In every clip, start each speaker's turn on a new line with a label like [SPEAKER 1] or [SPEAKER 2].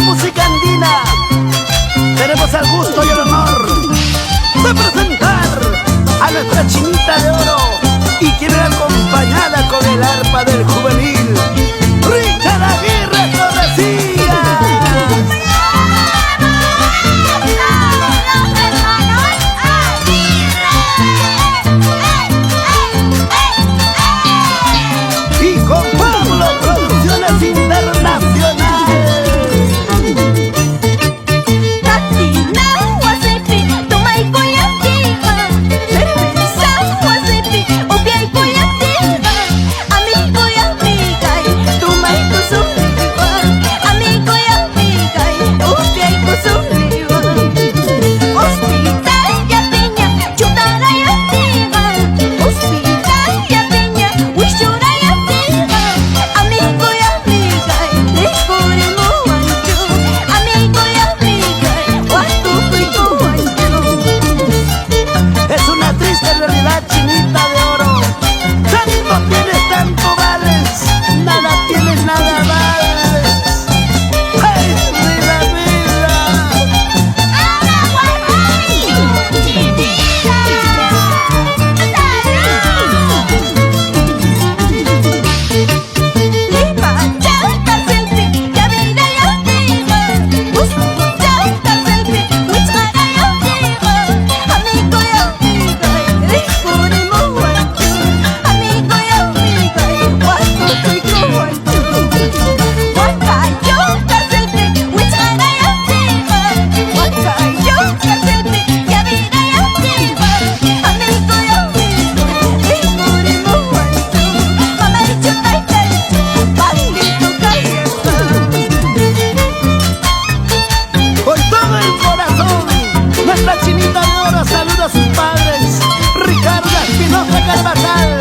[SPEAKER 1] música andina. Tenemos el gusto y el honor de presentar a nuestra Chinita de Oro, y quiere acompañada con el arpa del juvenil Richard Aguirre Torrecillas. Y con Pablo Producciones Internacionales. La Chinita de Oro saluda a sus padres, Ricardo Espinosa Carvajal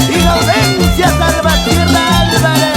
[SPEAKER 1] y Gaudencia Salvatierra Álvarez.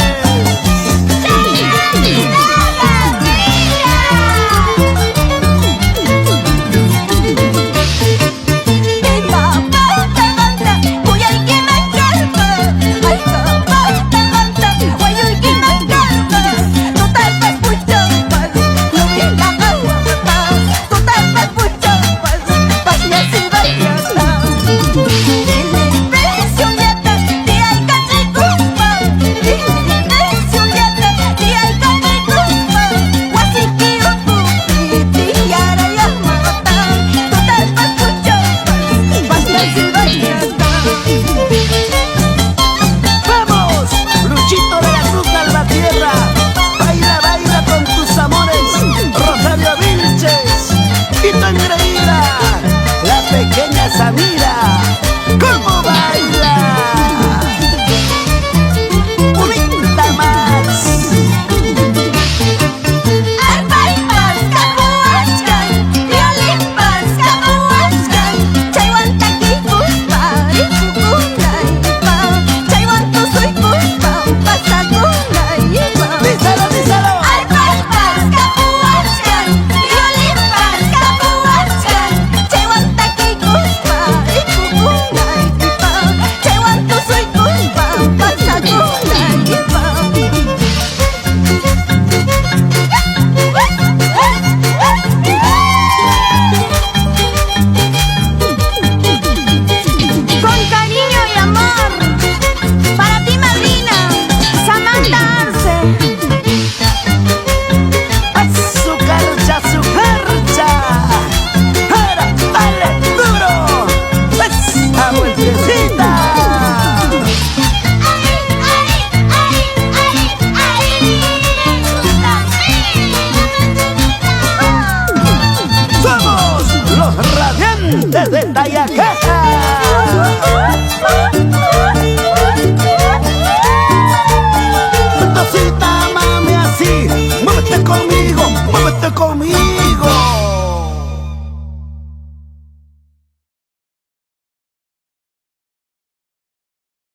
[SPEAKER 1] Pequeña Samira.